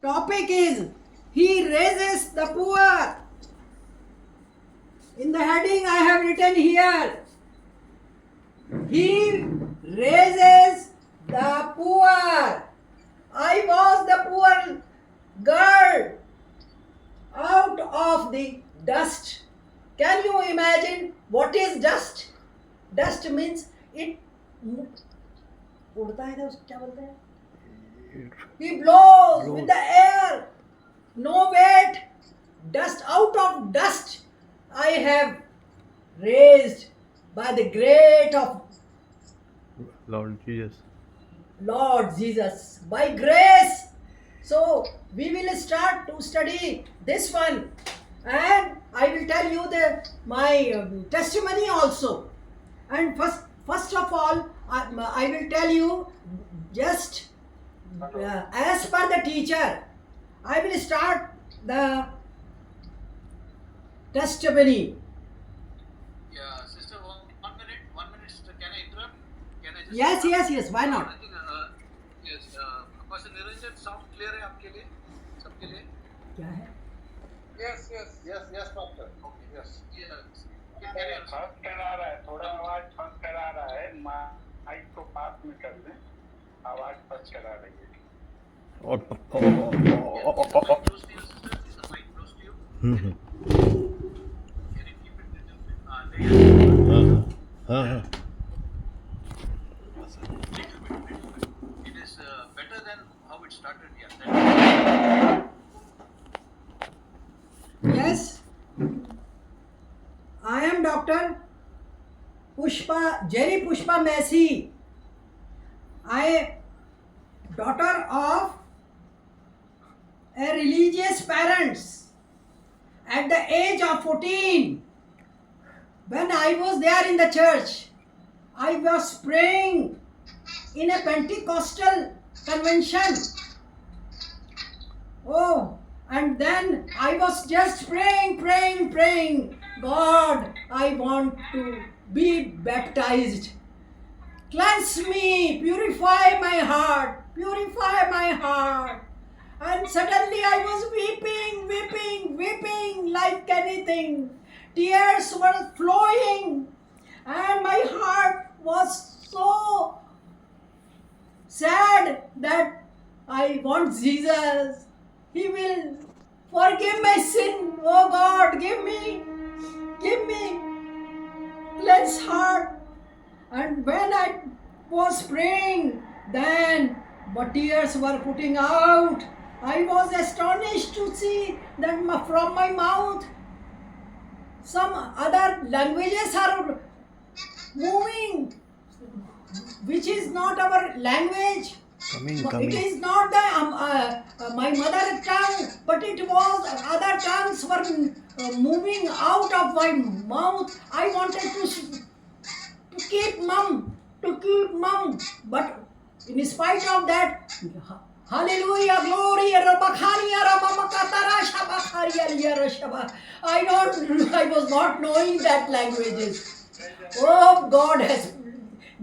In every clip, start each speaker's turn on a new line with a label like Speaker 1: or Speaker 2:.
Speaker 1: Topic is He raises the poor. In the heading I have written here, He raises the poor. I was the poor girl out of the dust. Can you imagine what is dust? Dust means it उड़ता है ना, उसको क्या बोलते हैं? He blows with the air. No weight. Dust, out of dust I have raised by the great of
Speaker 2: Lord Jesus.
Speaker 1: Lord Jesus, by grace. So we will start to study this one, and I will tell you my testimony also. And first of all, I will tell you just as per the teacher. I will start the testimony.
Speaker 3: Yeah, sister, 1 minute. Sister, can I interrupt? Can I just?
Speaker 1: Yes. Why not?
Speaker 3: I think, yes, Pastor Niranjan, sound clear है आपके लिए, सबके लिए?
Speaker 1: क्या है?
Speaker 4: Yes, doctor.
Speaker 3: Okay.
Speaker 4: Yes.
Speaker 3: Yes. Carry on.
Speaker 4: फंस कर आ रहा है, थोड़ा आवाज फंस कर आ रहा है, माइक को पास में कर दें, आवाज फंस कर आ रही है.
Speaker 3: Is the mic close to you, sister? Is the mic close to you?
Speaker 2: Mhm.
Speaker 3: Can you keep it little bit? Little bit. It is better than how it started. Yeah.
Speaker 1: Yes. I am Dr. Jerry Pushpa Massey. I am daughter of a religious parents. At the age of 14, when I was there in the church, I was praying in a Pentecostal convention. Oh, and then I was just praying. God, I want to be baptized. Cleanse me, purify my heart. And suddenly I was weeping like anything. Tears were flowing, and my heart was so sad that I want Jesus. He will forgive my sin. Oh God, give me cleansed heart. And when I was praying, then but tears were putting out. I was astonished to see that from my mouth some other languages are moving, which is not our language. It is not my mother tongue, but it was other tongues were moving out of my mouth. I wanted to keep mum, but in spite of that, hallelujah, glory, I was not knowing that languages. Oh, God has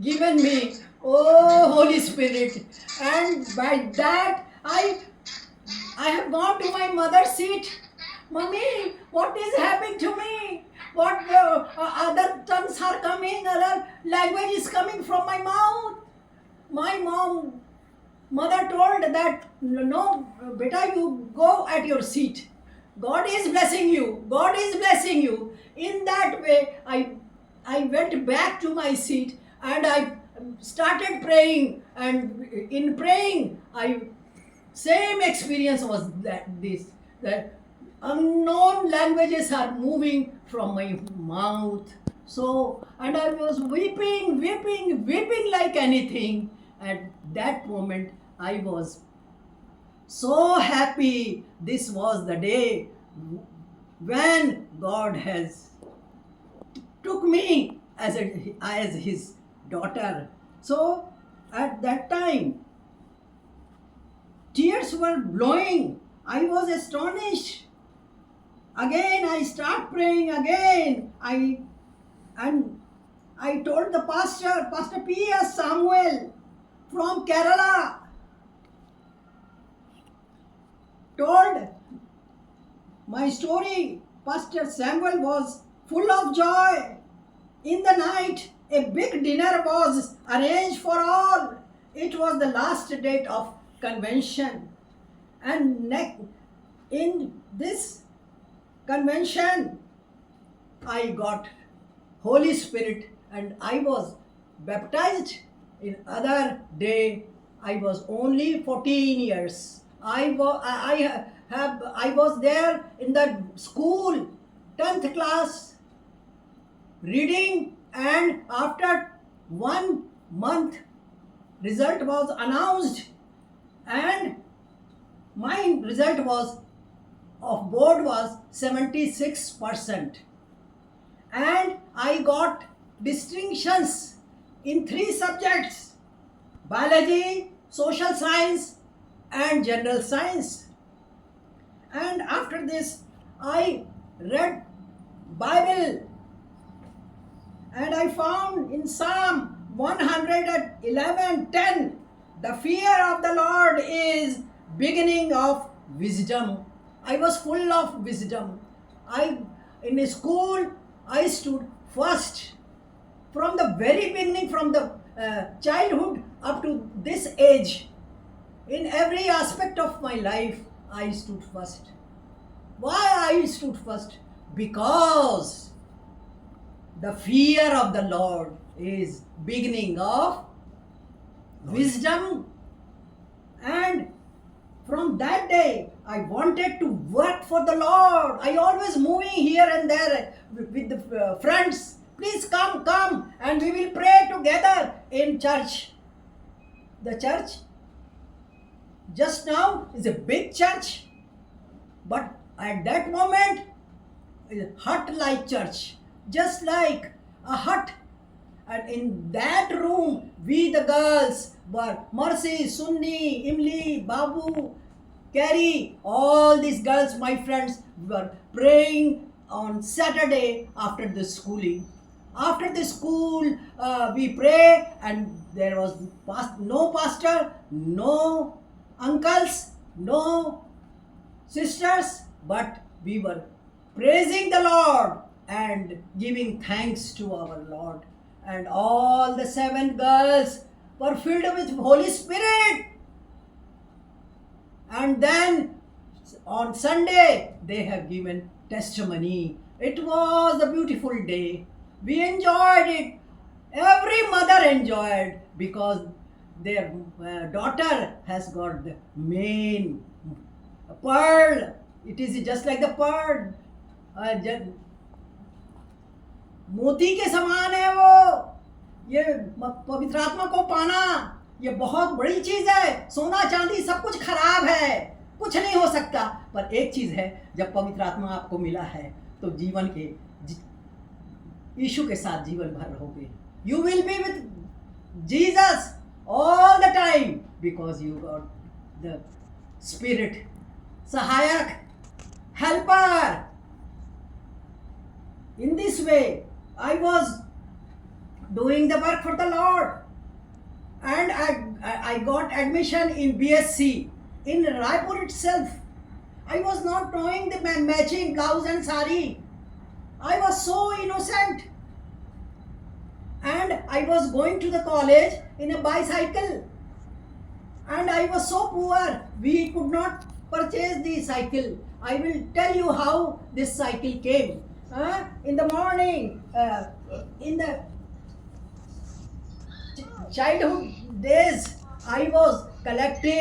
Speaker 1: given me, oh Holy Spirit, and by that I have gone to my mother's seat. Mommy, what is happening to me? What other tongues are coming, other language is coming from my mouth. My mother told that, no, beta, you go at your seat. God is blessing you. In that way, I went back to my seat and I started praying. And in praying, same experience was that unknown languages are moving from my mouth. So, and I was weeping like anything. At that moment, I was so happy. This was the day when God has took me as his daughter. So at that time, tears were blowing. I was astonished. Again, I start praying again. I told the Pastor P.S. Samuel from Kerala, my story, Pastor Samuel was full of joy. In the night, a big dinner was arranged for all. It was the last date of convention. And in this convention, I got Holy Spirit and I was baptized. In other day, I was only 14 years. I was there in the school, 10th class, reading, and after 1 month, result was announced, and my result was of board was 76%, and I got distinctions in 3 subjects: biology, social science, and general science. And after this, I read Bible, and I found in Psalm 111:10, the fear of the Lord is beginning of wisdom. I was full of wisdom. In school, I stood first. From the very beginning, from the childhood up to this age, in every aspect of my life, I stood first. Why I stood first? Because the fear of the Lord is beginning of wisdom. And from that day, I wanted to work for the Lord. I always moving here and there with the friends. Please come, and we will pray together in church. The church just now is a big church, but at that moment, is a hut-like church, just like a hut. And in that room, we the girls were Mercy, Sunni, Imli, Babu, Carrie, all these girls, my friends, were praying on Saturday after the schooling. After the school, we pray, and there was no pastor, no uncles, no sisters, but we were praising the Lord and giving thanks to our Lord. And all the 7 girls were filled with Holy Spirit. And then on Sunday, they have given testimony. It was a beautiful day. We enjoyed it. Every mother enjoyed, because their daughter has got the main pearl. It is just like the pearl. मोती के समान है वो. ये पवित्र आत्मा को पाना, ये बहुत बड़ी चीज है. सोना चांदी सब कुछ खराब है, कुछ नहीं हो सकता. पर एक चीज है, जब पवित्र आत्मा आपको मिला है तो जीवन के यीशु के साथ जीवन भर रहोगे. You will be with Jesus all the time, because you got the Spirit, Sahayak, Helper. In this way, I was doing the work for the Lord, and I got admission in BSc in Raipur itself. I was not knowing the matching blouse and sari. I was so innocent, and I was going to the college in a bicycle, and I was so poor, we could not purchase the cycle. I will tell you how this cycle came. In the morning, in the childhood days, I was collecting